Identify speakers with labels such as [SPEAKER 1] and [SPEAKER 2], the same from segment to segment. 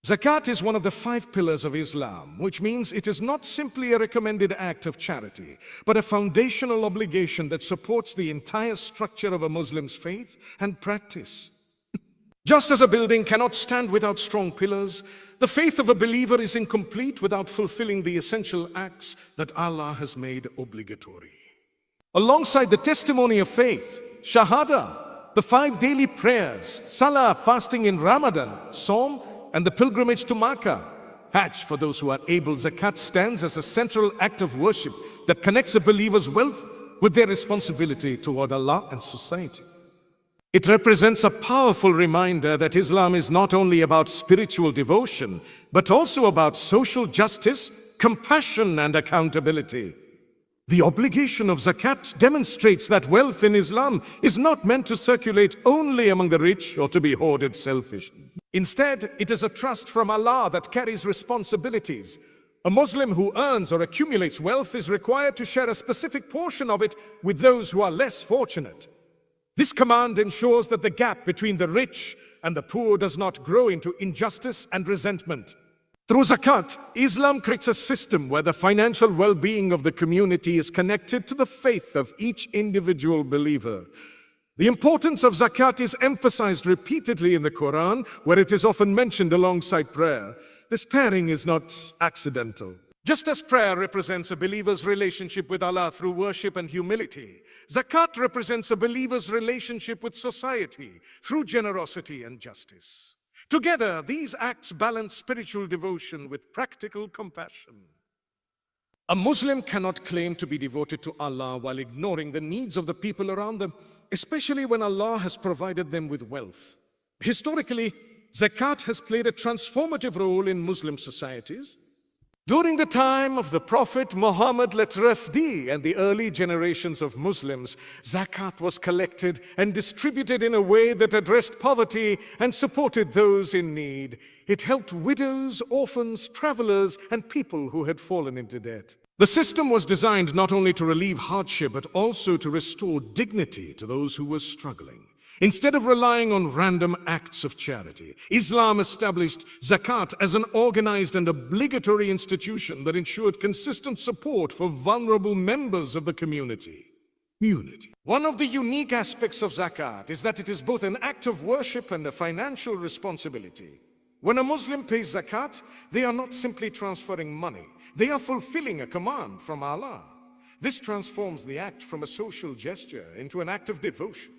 [SPEAKER 1] Zakat is one of the 5 pillars of Islam, which means it is not simply a recommended act of charity, but a foundational obligation that supports the entire structure of a Muslim's faith and practice. Just as a building cannot stand without strong pillars, the faith of a believer is incomplete without fulfilling the essential acts that Allah has made obligatory. Alongside the testimony of faith, Shahada, the 5 daily prayers, Salah, fasting in Ramadan, Sawm, and the pilgrimage to Makkah, Hajj for those who are able, Zakat stands as a central act of worship that connects a believer's wealth with their responsibility toward Allah and society. It represents a powerful reminder that Islam is not only about spiritual devotion, but also about social justice, compassion, and accountability. The obligation of zakat demonstrates that wealth in Islam is not meant to circulate only among the rich or to be hoarded selfishly. Instead, it is a trust from Allah that carries responsibilities. A Muslim who earns or accumulates wealth is required to share a specific portion of it with those who are less fortunate. This command ensures that the gap between the rich and the poor does not grow into injustice and resentment. Through zakat, Islam creates a system where the financial well-being of the community is connected to the faith of each individual believer. The importance of zakat is emphasized repeatedly in the Quran, where it is often mentioned alongside prayer. This pairing is not accidental. Just as prayer represents a believer's relationship with Allah through worship and humility, zakat represents a believer's relationship with society through generosity and justice. Together, these acts balance spiritual devotion with practical compassion. A Muslim cannot claim to be devoted to Allah while ignoring the needs of the people around them, especially when Allah has provided them with wealth. Historically, zakat has played a transformative role in Muslim societies. During the time of the Prophet Muhammad and the early generations of Muslims, zakat was collected and distributed in a way that addressed poverty and supported those in need. It helped widows, orphans, travelers, and people who had fallen into debt. The system was designed not only to relieve hardship, but also to restore dignity to those who were struggling. Instead of relying on random acts of charity, Islam established zakat as an organized and obligatory institution that ensured consistent support for vulnerable members of the community. One of the unique aspects of zakat is that it is both an act of worship and a financial responsibility. When a Muslim pays zakat, they are not simply transferring money, they are fulfilling a command from Allah. This transforms the act from a social gesture into an act of devotion.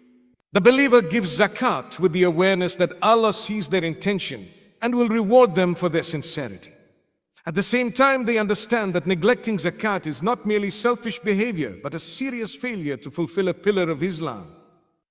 [SPEAKER 1] The believer gives zakat with the awareness that Allah sees their intention and will reward them for their sincerity. At the same time, they understand that neglecting zakat is not merely selfish behavior, but a serious failure to fulfill a pillar of Islam.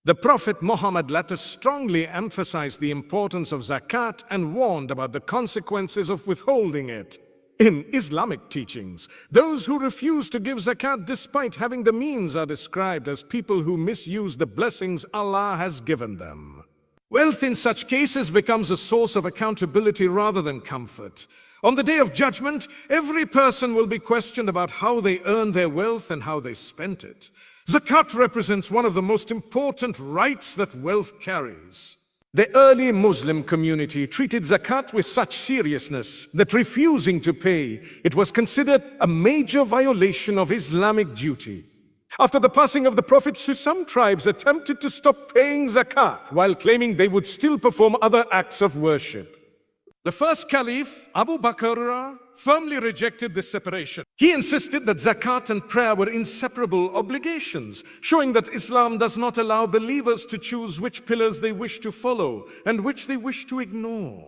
[SPEAKER 1] The Prophet Muhammad later strongly emphasized the importance of zakat and warned about the consequences of withholding it. In Islamic teachings, those who refuse to give zakat despite having the means are described as people who misuse the blessings Allah has given them. Wealth in such cases becomes a source of accountability rather than comfort. On the day of judgment, every person will be questioned about how they earned their wealth and how they spent it. Zakat represents one of the most important rights that wealth carries. The early Muslim community treated zakat with such seriousness that refusing to pay it was considered a major violation of Islamic duty. After the passing of the Prophet, some tribes attempted to stop paying zakat while claiming they would still perform other acts of worship. The first caliph, Abu Bakr, firmly rejected this separation. He insisted that zakat and prayer were inseparable obligations, showing that Islam does not allow believers to choose which pillars they wish to follow and which they wish to ignore.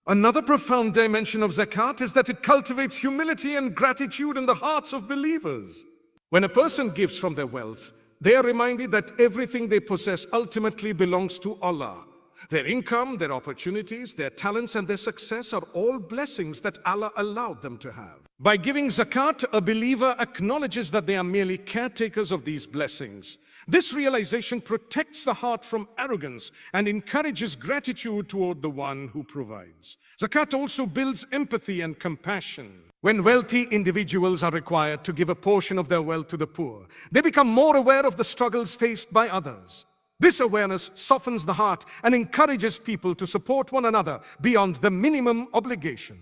[SPEAKER 1] Another profound dimension of zakat is that it cultivates humility and gratitude in the hearts of believers. When a person gives from their wealth, they are reminded that everything they possess ultimately belongs to Allah. Their income, their opportunities, their talents, and their success are all blessings that Allah allowed them to have. By giving zakat, a believer acknowledges that they are merely caretakers of these blessings. This realization protects the heart from arrogance and encourages gratitude toward the one who provides. Zakat also builds empathy and compassion. When wealthy individuals are required to give a portion of their wealth to the poor, they become more aware of the struggles faced by others. This awareness softens the heart and encourages people to support one another beyond the minimum obligation.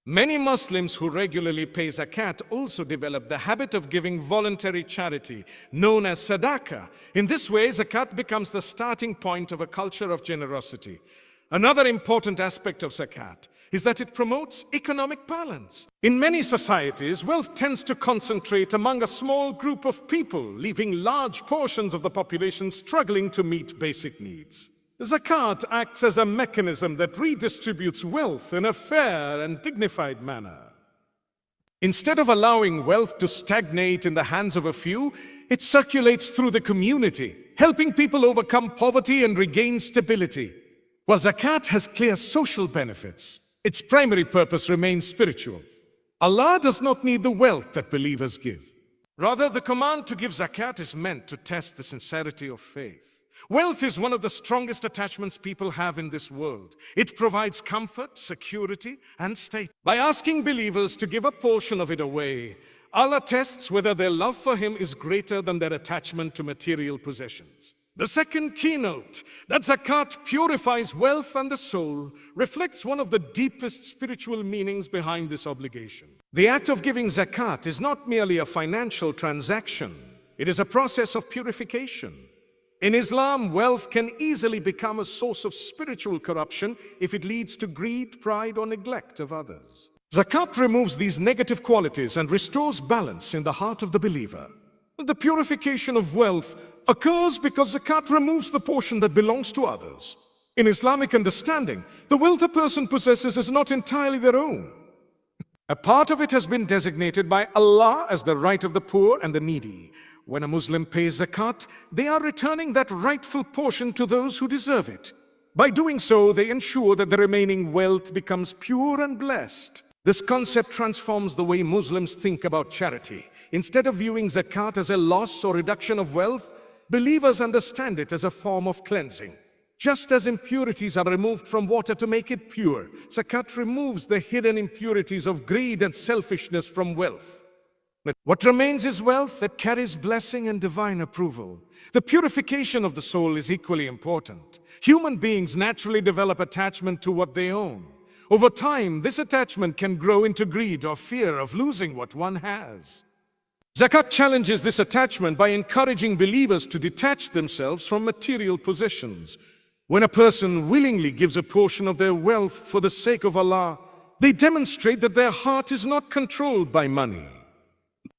[SPEAKER 1] Many Muslims who regularly pay zakat also develop the habit of giving voluntary charity, known as sadaqah. In this way, zakat becomes the starting point of a culture of generosity. Another important aspect of zakat is that it promotes economic balance. In many societies, wealth tends to concentrate among a small group of people, leaving large portions of the population struggling to meet basic needs. Zakat acts as a mechanism that redistributes wealth in a fair and dignified manner. Instead of allowing wealth to stagnate in the hands of a few, it circulates through the community, helping people overcome poverty and regain stability. While zakat has clear social benefits, its primary purpose remains spiritual. Allah does not need the wealth that believers give. Rather, the command to give zakat is meant to test the sincerity of faith. Wealth is one of the strongest attachments people have in this world. It provides comfort, security, and status. By asking believers to give a portion of it away, Allah tests whether their love for Him is greater than their attachment to material possessions. The second keynote, that zakat purifies wealth and the soul, reflects one of the deepest spiritual meanings behind this obligation. The act of giving zakat is not merely a financial transaction. It is a process of purification. In Islam, wealth can easily become a source of spiritual corruption if it leads to greed, pride, or neglect of others. Zakat removes these negative qualities and restores balance in the heart of the believer. The purification of wealth occurs because zakat removes the portion that belongs to others. In Islamic understanding, the wealth a person possesses is not entirely their own. A part of it has been designated by Allah as the right of the poor and the needy. When a Muslim pays zakat, they are returning that rightful portion to those who deserve it. By doing so, they ensure that the remaining wealth becomes pure and blessed. This concept transforms the way Muslims think about charity. Instead of viewing zakat as a loss or reduction of wealth, believers understand it as a form of cleansing. Just as impurities are removed from water to make it pure, zakat removes the hidden impurities of greed and selfishness from wealth. What remains is wealth that carries blessing and divine approval. The purification of the soul is equally important. Human beings naturally develop attachment to what they own. Over time, this attachment can grow into greed or fear of losing what one has. Zakat challenges this attachment by encouraging believers to detach themselves from material possessions. When a person willingly gives a portion of their wealth for the sake of Allah, they demonstrate that their heart is not controlled by money.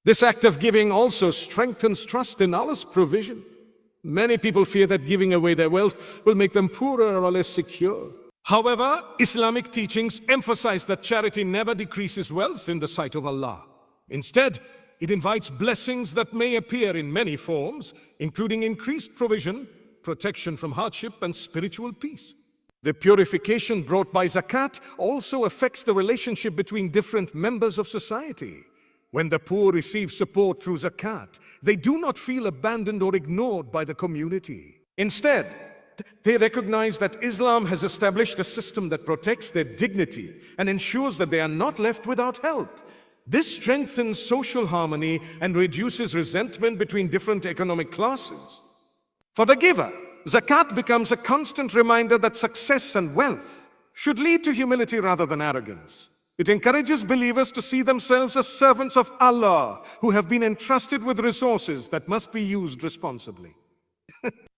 [SPEAKER 1] This act of giving also strengthens trust in Allah's provision. Many people fear that giving away their wealth will make them poorer or less secure. However, Islamic teachings emphasize that charity never decreases wealth in the sight of Allah. Instead, it invites blessings that may appear in many forms, including increased provision, protection from hardship, and spiritual peace. The purification brought by zakat also affects the relationship between different members of society. When the poor receive support through zakat, they do not feel abandoned or ignored by the community. Instead, they recognize that Islam has established a system that protects their dignity and ensures that they are not left without help. This strengthens social harmony and reduces resentment between different economic classes. For the giver, zakat becomes a constant reminder that success and wealth should lead to humility rather than arrogance. It encourages believers to see themselves as servants of Allah who have been entrusted with resources that must be used responsibly.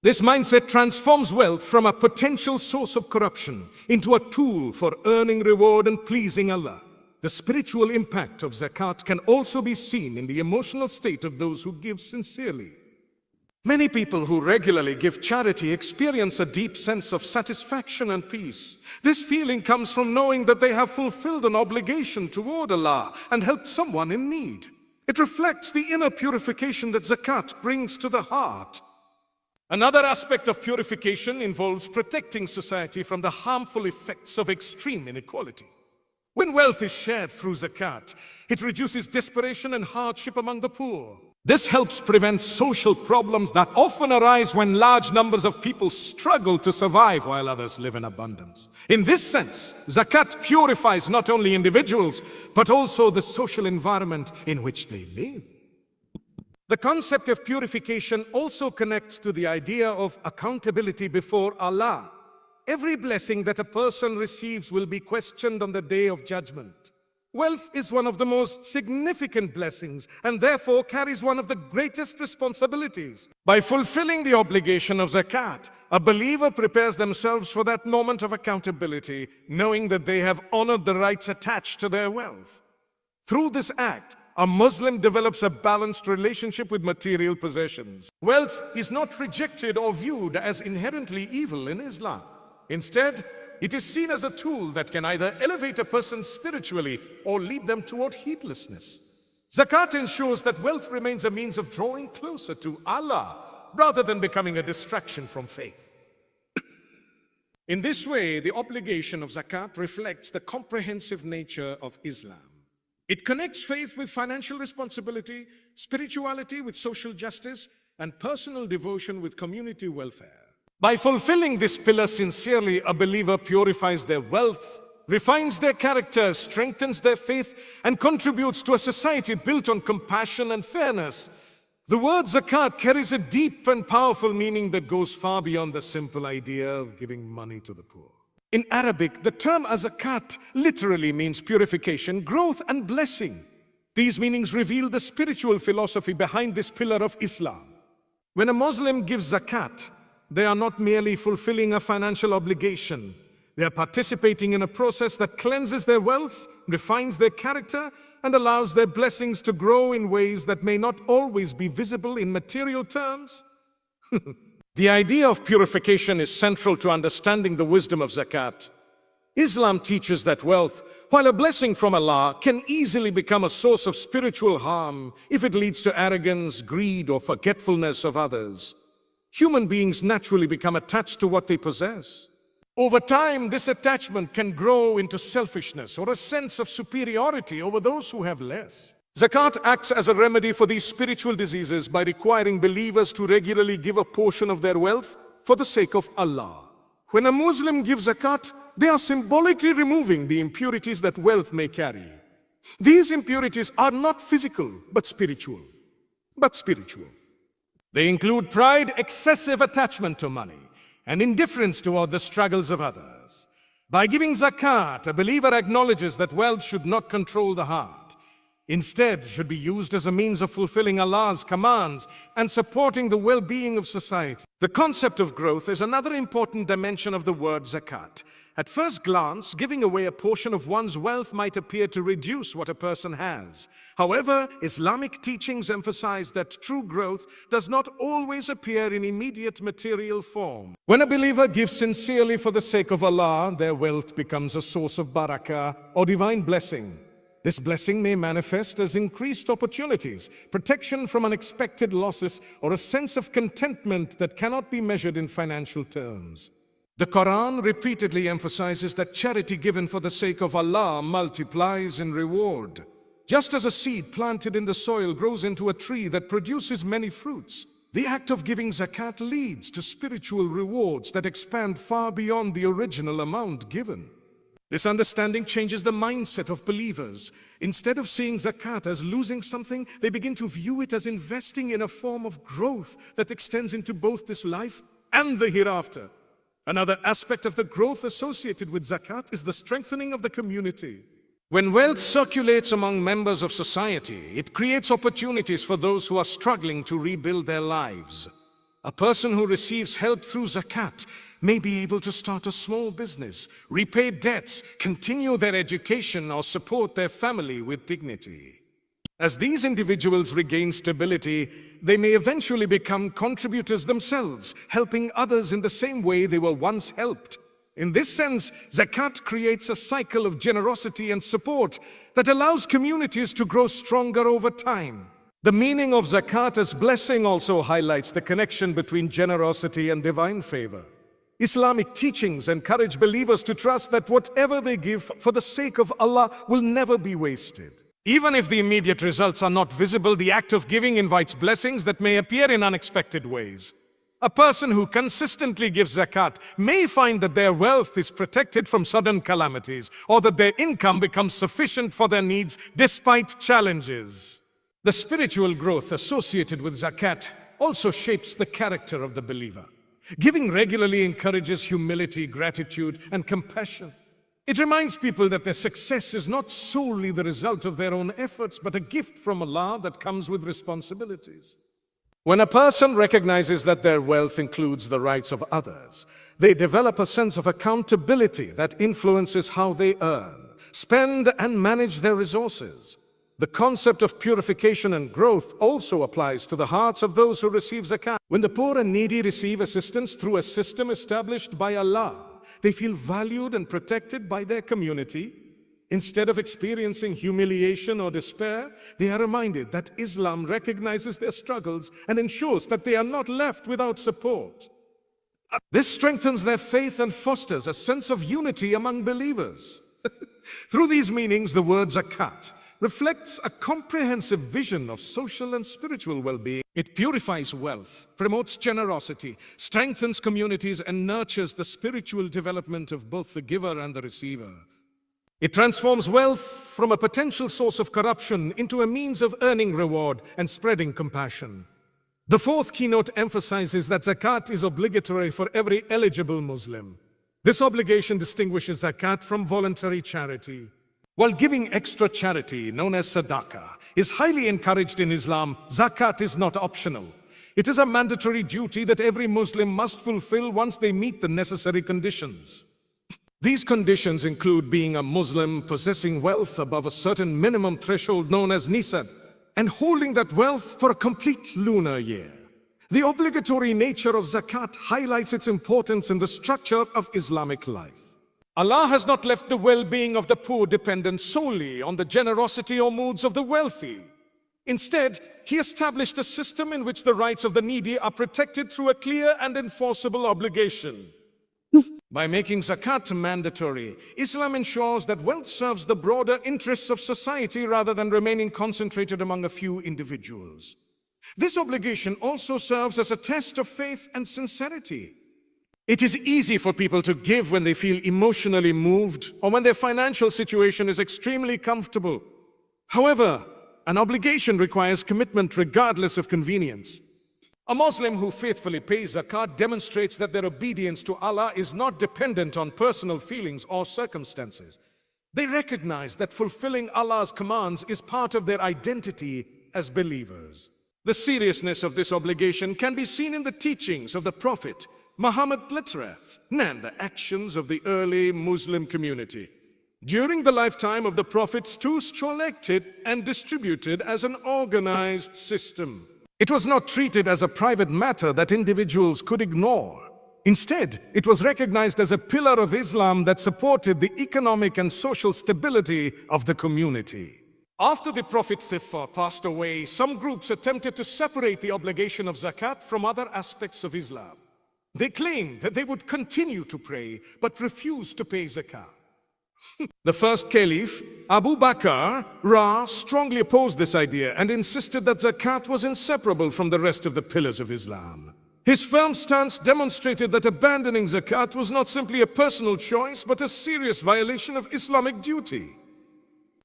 [SPEAKER 1] This mindset transforms wealth from a potential source of corruption into a tool for earning reward and pleasing Allah. The spiritual impact of zakat can also be seen in the emotional state of those who give sincerely. Many people who regularly give charity experience a deep sense of satisfaction and peace. This feeling comes from knowing that they have fulfilled an obligation toward Allah and helped someone in need. It reflects the inner purification that zakat brings to the heart. Another aspect of purification involves protecting society from the harmful effects of extreme inequality. When wealth is shared through zakat, it reduces desperation and hardship among the poor. This helps prevent social problems that often arise when large numbers of people struggle to survive while others live in abundance. In this sense, zakat purifies not only individuals, but also the social environment in which they live. The concept of purification also connects to the idea of accountability before Allah. Every blessing that a person receives will be questioned on the day of judgment. Wealth is one of the most significant blessings and therefore carries one of the greatest responsibilities. By fulfilling the obligation of zakat, a believer prepares themselves for that moment of accountability, knowing that they have honored the rights attached to their wealth. Through this act, a Muslim develops a balanced relationship with material possessions. Wealth is not rejected or viewed as inherently evil in Islam. Instead, it is seen as a tool that can either elevate a person spiritually or lead them toward heedlessness. Zakat ensures that wealth remains a means of drawing closer to Allah rather than becoming a distraction from faith. In this way, the obligation of zakat reflects the comprehensive nature of Islam. It connects faith with financial responsibility, spirituality with social justice, and personal devotion with community welfare. By fulfilling this pillar sincerely, a believer purifies their wealth, refines their character, strengthens their faith, and contributes to a society built on compassion and fairness. The word zakat carries a deep and powerful meaning that goes far beyond the simple idea of giving money to the poor. In Arabic, the term zakat literally means purification, growth, and blessing. These meanings reveal the spiritual philosophy behind this pillar of Islam. When a Muslim gives zakat, they are not merely fulfilling a financial obligation. They are participating in a process that cleanses their wealth, refines their character, and allows their blessings to grow in ways that may not always be visible in material terms. The idea of purification is central to understanding the wisdom of zakat. Islam teaches that wealth, while a blessing from Allah, can easily become a source of spiritual harm if it leads to arrogance, greed, or forgetfulness of others. Human beings naturally become attached to what they possess. Over time, this attachment can grow into selfishness or a sense of superiority over those who have less. Zakat acts as a remedy for these spiritual diseases by requiring believers to regularly give a portion of their wealth for the sake of Allah. When a Muslim gives zakat, they are symbolically removing the impurities that wealth may carry. These impurities are not physical, but spiritual. They include pride, excessive attachment to money, and indifference toward the struggles of others. By giving zakat, a believer acknowledges that wealth should not control the heart. Instead, should be used as a means of fulfilling Allah's commands and supporting the well-being of society. The concept of growth is another important dimension of the word zakat. At first glance, giving away a portion of one's wealth might appear to reduce what a person has. However, Islamic teachings emphasize that true growth does not always appear in immediate material form. When a believer gives sincerely for the sake of Allah, their wealth becomes a source of barakah or divine blessing. This blessing may manifest as increased opportunities, protection from unexpected losses, or a sense of contentment that cannot be measured in financial terms. The Quran repeatedly emphasizes that charity given for the sake of Allah multiplies in reward. Just as a seed planted in the soil grows into a tree that produces many fruits, the act of giving zakat leads to spiritual rewards that expand far beyond the original amount given. This understanding changes the mindset of believers. Instead of seeing zakat as losing something, they begin to view it as investing in a form of growth that extends into both this life and the hereafter. Another aspect of the growth associated with zakat is the strengthening of the community. When wealth circulates among members of society, it creates opportunities for those who are struggling to rebuild their lives. A person who receives help through zakat may be able to start a small business, repay debts, continue their education, or support their family with dignity. As these individuals regain stability, they may eventually become contributors themselves, helping others in the same way they were once helped. In this sense, zakat creates a cycle of generosity and support that allows communities to grow stronger over time. The meaning of zakat as blessing also highlights the connection between generosity and divine favor. Islamic teachings encourage believers to trust that whatever they give for the sake of Allah will never be wasted. Even if the immediate results are not visible, the act of giving invites blessings that may appear in unexpected ways. A person who consistently gives zakat may find that their wealth is protected from sudden calamities, or that their income becomes sufficient for their needs despite challenges. The spiritual growth associated with zakat also shapes the character of the believer. Giving regularly encourages humility, gratitude, and compassion. It reminds people that their success is not solely the result of their own efforts, but a gift from Allah that comes with responsibilities. When a person recognizes that their wealth includes the rights of others, they develop a sense of accountability that influences how they earn, spend, and manage their resources. The concept of purification and growth also applies to the hearts of those who receive zakat. When the poor and needy receive assistance through a system established by Allah, they feel valued and protected by their community. Instead of experiencing humiliation or despair, they are reminded that Islam recognizes their struggles and ensures that they are not left without support. This strengthens their faith and fosters a sense of unity among believers. Through these meanings, the word zakat reflects a comprehensive vision of social and spiritual well-being. It purifies wealth, promotes generosity, strengthens communities, and nurtures the spiritual development of both the giver and the receiver. It transforms wealth from a potential source of corruption into a means of earning reward and spreading compassion. The fourth keynote emphasizes that zakat is obligatory for every eligible Muslim. This obligation distinguishes zakat from voluntary charity. While giving extra charity, known as sadaqah, is highly encouraged in Islam, zakat is not optional. It is a mandatory duty that every Muslim must fulfill once they meet the necessary conditions. These conditions include being a Muslim, possessing wealth above a certain minimum threshold known as Nisab, and holding that wealth for a complete lunar year. The obligatory nature of zakat highlights its importance in the structure of Islamic life. Allah has not left the well-being of the poor dependent solely on the generosity or moods of the wealthy. Instead, He established a system in which the rights of the needy are protected through a clear and enforceable obligation. By making zakat mandatory, Islam ensures that wealth serves the broader interests of society rather than remaining concentrated among a few individuals. This obligation also serves as a test of faith and sincerity. It is easy for people to give when they feel emotionally moved or when their financial situation is extremely comfortable. However, an obligation requires commitment regardless of convenience. A Muslim who faithfully pays zakat demonstrates that their obedience to Allah is not dependent on personal feelings or circumstances. They recognize that fulfilling Allah's commands is part of their identity as believers. The seriousness of this obligation can be seen in the teachings of the Prophet Muhammad and the actions of the early Muslim community. During the lifetime of the prophets, too, collected and distributed as an organized system. It was not treated as a private matter that individuals could ignore. Instead, it was recognized as a pillar of Islam that supported the economic and social stability of the community. After the Prophet passed away, some groups attempted to separate the obligation of zakat from other aspects of Islam. They claimed that they would continue to pray, but refused to pay zakat. The first caliph, Abu Bakr, strongly opposed this idea and insisted that zakat was inseparable from the rest of the pillars of Islam. His firm stance demonstrated that abandoning zakat was not simply a personal choice, but a serious violation of Islamic duty.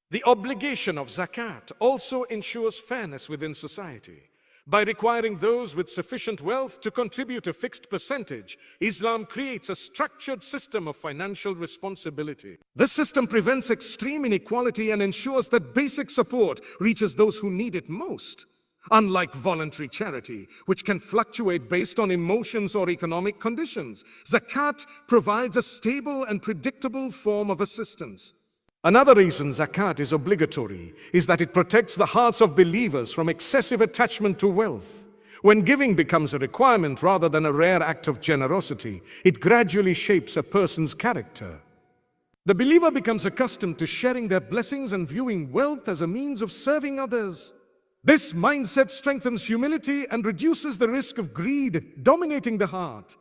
[SPEAKER 1] The obligation of zakat also ensures fairness within society. By requiring those with sufficient wealth to contribute a fixed percentage, Islam creates a structured system of financial responsibility. This system prevents extreme inequality and ensures that basic support reaches those who need it most. Unlike voluntary charity, which can fluctuate based on emotions or economic conditions, zakat provides a stable and predictable form of assistance. Another reason zakat is obligatory is that it protects the hearts of believers from excessive attachment to wealth. When giving becomes a requirement rather than a rare act of generosity, it gradually shapes a person's character. The believer becomes accustomed to sharing their blessings and viewing wealth as a means of serving others. This mindset strengthens humility and reduces the risk of greed dominating the heart.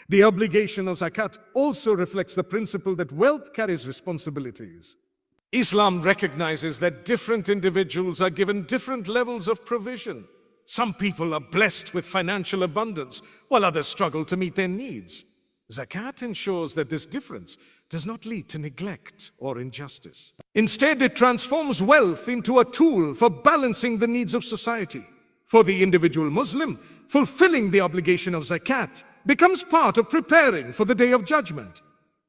[SPEAKER 1] The obligation of zakat also reflects the principle that wealth carries responsibilities. Islam recognizes that different individuals are given different levels of provision. Some people are blessed with financial abundance, while others struggle to meet their needs. Zakat ensures that this difference does not lead to neglect or injustice. Instead, it transforms wealth into a tool for balancing the needs of society. For the individual Muslim, fulfilling the obligation of zakat becomes part of preparing for the day of judgment.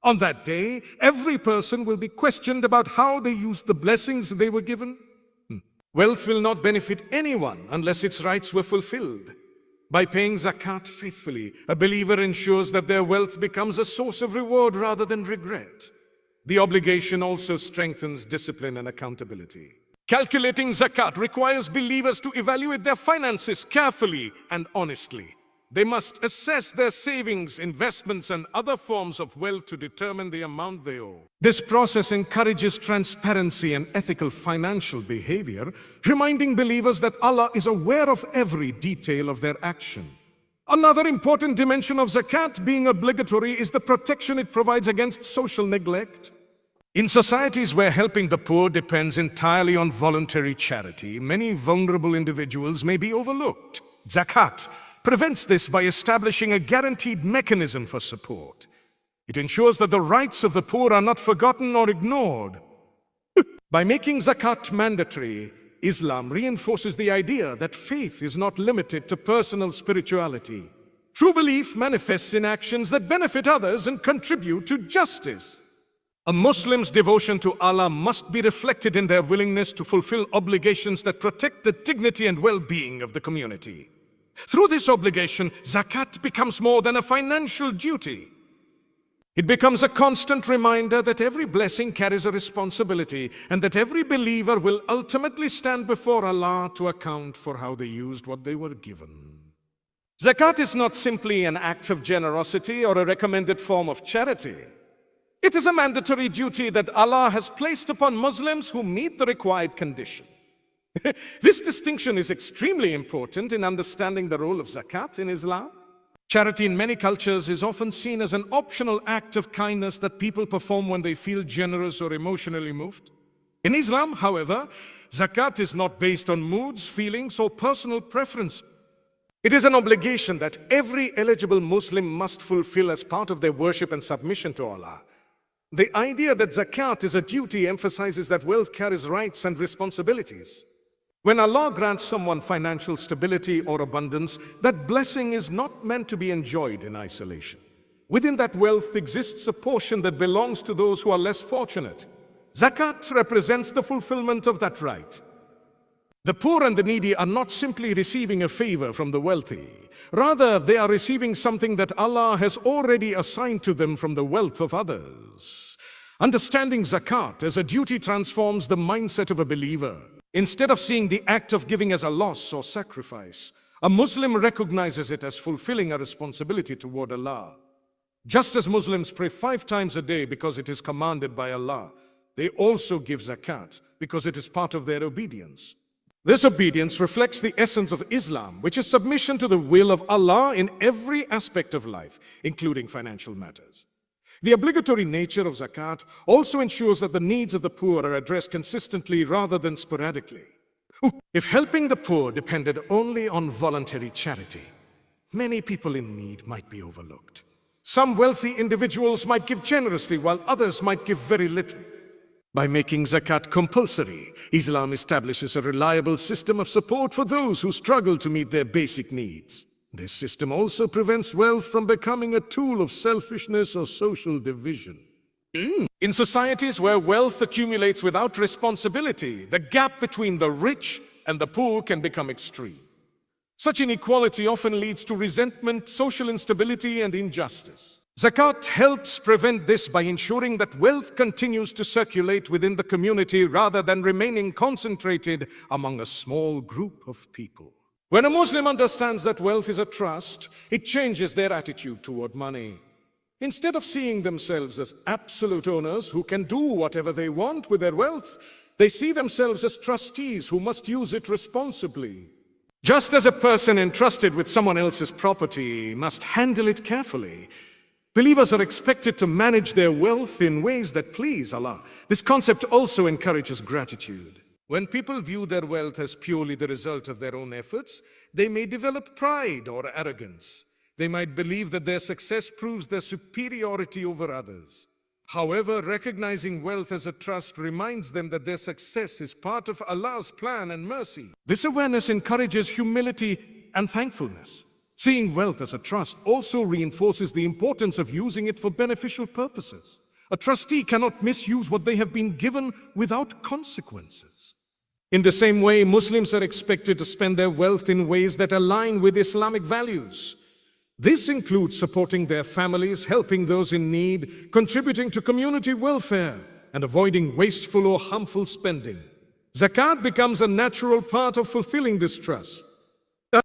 [SPEAKER 1] On that day, every person will be questioned about how they used the blessings they were given. Wealth will not benefit anyone unless its rights were fulfilled. By paying zakat faithfully, a believer ensures that their wealth becomes a source of reward rather than regret. The obligation also strengthens discipline and accountability. Calculating zakat requires believers to evaluate their finances carefully and honestly. They must assess their savings, investments, and other forms of wealth to determine the amount they owe. This process encourages transparency and ethical financial behavior, reminding believers that Allah is aware of every detail of their action. Another important dimension of zakat being obligatory is the protection it provides against social neglect. In societies where helping the poor depends entirely on voluntary charity, many vulnerable individuals may be overlooked. Zakat prevents this by establishing a guaranteed mechanism for support. It ensures that the rights of the poor are not forgotten or ignored. By making zakat mandatory, Islam reinforces the idea that faith is not limited to personal spirituality. True belief manifests in actions that benefit others and contribute to justice. A Muslim's devotion to Allah must be reflected in their willingness to fulfill obligations that protect the dignity and well-being of the community. Through this obligation, zakat becomes more than a financial duty. It becomes a constant reminder that every blessing carries a responsibility and that every believer will ultimately stand before Allah to account for how they used what they were given. Zakat is not simply an act of generosity or a recommended form of charity. It is a mandatory duty that Allah has placed upon Muslims who meet the required condition. This distinction is extremely important in understanding the role of zakat in Islam. Charity in many cultures is often seen as an optional act of kindness that people perform when they feel generous or emotionally moved. In Islam, however, zakat is not based on moods, feelings, or personal preference. It is an obligation that every eligible Muslim must fulfill as part of their worship and submission to Allah. The idea that zakat is a duty emphasizes that wealth carries rights and responsibilities. When Allah grants someone financial stability or abundance, that blessing is not meant to be enjoyed in isolation. Within that wealth exists a portion that belongs to those who are less fortunate. Zakat represents the fulfillment of that right. The poor and the needy are not simply receiving a favor from the wealthy. Rather, they are receiving something that Allah has already assigned to them from the wealth of others. Understanding zakat as a duty transforms the mindset of a believer. Instead of seeing the act of giving as a loss or sacrifice, a Muslim recognizes it as fulfilling a responsibility toward Allah. Just as Muslims pray 5 times a day because it is commanded by Allah, they also give zakat because it is part of their obedience. This obedience reflects the essence of Islam, which is submission to the will of Allah in every aspect of life, including financial matters. The obligatory nature of zakat also ensures that the needs of the poor are addressed consistently rather than sporadically. If helping the poor depended only on voluntary charity, many people in need might be overlooked. Some wealthy individuals might give generously while others might give very little. By making zakat compulsory, Islam establishes a reliable system of support for those who struggle to meet their basic needs. This system also prevents wealth from becoming a tool of selfishness or social division. In societies where wealth accumulates without responsibility, the gap between the rich and the poor can become extreme. Such inequality often leads to resentment, social instability, and injustice. Zakat helps prevent this by ensuring that wealth continues to circulate within the community rather than remaining concentrated among a small group of people. When a Muslim understands that wealth is a trust, it changes their attitude toward money. Instead of seeing themselves as absolute owners who can do whatever they want with their wealth, they see themselves as trustees who must use it responsibly. Just as a person entrusted with someone else's property must handle it carefully, believers are expected to manage their wealth in ways that please Allah. This concept also encourages gratitude. When people view their wealth as purely the result of their own efforts, they may develop pride or arrogance. They might believe that their success proves their superiority over others. However, recognizing wealth as a trust reminds them that their success is part of Allah's plan and mercy. This awareness encourages humility and thankfulness. Seeing wealth as a trust also reinforces the importance of using it for beneficial purposes. A trustee cannot misuse what they have been given without consequences. In the same way, Muslims are expected to spend their wealth in ways that align with Islamic values. This includes supporting their families, helping those in need, contributing to community welfare, and avoiding wasteful or harmful spending. Zakat becomes a natural part of fulfilling this trust.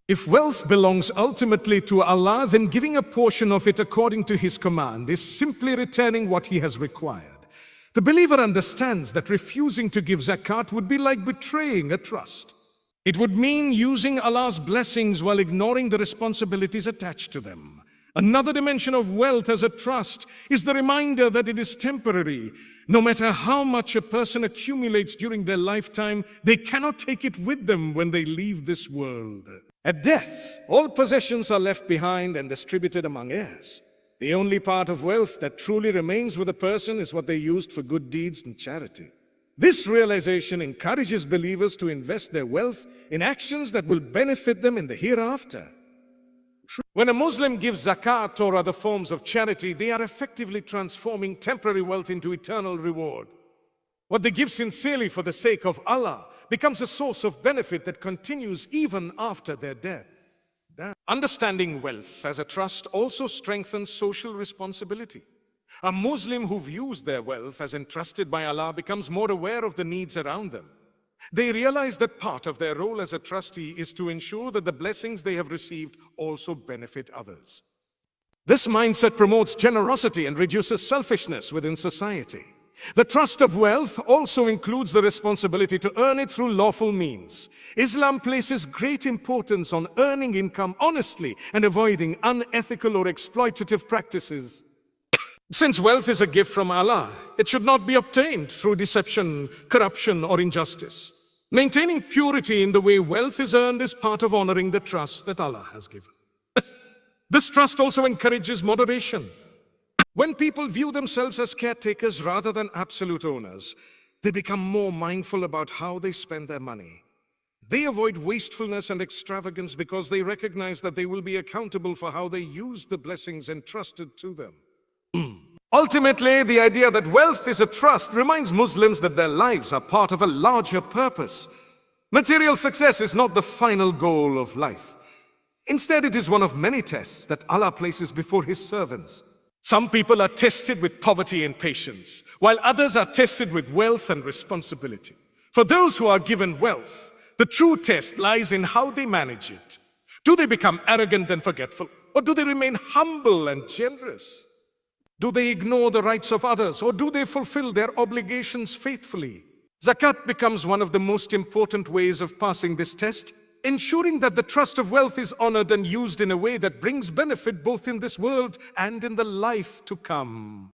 [SPEAKER 1] If wealth belongs ultimately to Allah, then giving a portion of it according to His command is simply returning what He has required. The believer understands that refusing to give zakat would be like betraying a trust. It would mean using Allah's blessings while ignoring the responsibilities attached to them. Another dimension of wealth as a trust is the reminder that it is temporary. No matter how much a person accumulates during their lifetime, they cannot take it with them when they leave this world. At death, all possessions are left behind and distributed among heirs. The only part of wealth that truly remains with a person is what they used for good deeds and charity. This realization encourages believers to invest their wealth in actions that will benefit them in the hereafter. When a Muslim gives zakat or other forms of charity, they are effectively transforming temporary wealth into eternal reward. What they give sincerely for the sake of Allah becomes a source of benefit that continues even after their death. Understanding wealth as a trust also strengthens social responsibility. A Muslim who views their wealth as entrusted by Allah becomes more aware of the needs around them. They realize that part of their role as a trustee is to ensure that the blessings they have received also benefit others. This mindset promotes generosity and reduces selfishness within society. The trust of wealth also includes the responsibility to earn it through lawful means. Islam places great importance on earning income honestly and avoiding unethical or exploitative practices. Since wealth is a gift from Allah, it should not be obtained through deception, corruption, or injustice. Maintaining purity in the way wealth is earned is part of honoring the trust that Allah has given. This trust also encourages moderation. When people view themselves as caretakers rather than absolute owners, they become more mindful about how they spend their money. They avoid wastefulness and extravagance because they recognize that they will be accountable for how they use the blessings entrusted to them. Ultimately, the idea that wealth is a trust reminds Muslims that their lives are part of a larger purpose. Material success is not the final goal of life. Instead, it is one of many tests that Allah places before His servants. Some people are tested with poverty and patience, while others are tested with wealth and responsibility. For those who are given wealth, the true test lies in how they manage it. Do they become arrogant and forgetful, or do they remain humble and generous? Do they ignore the rights of others, or do they fulfill their obligations faithfully? Zakat becomes one of the most important ways of passing this test, ensuring that the trust of wealth is honored and used in a way that brings benefit both in this world and in the life to come.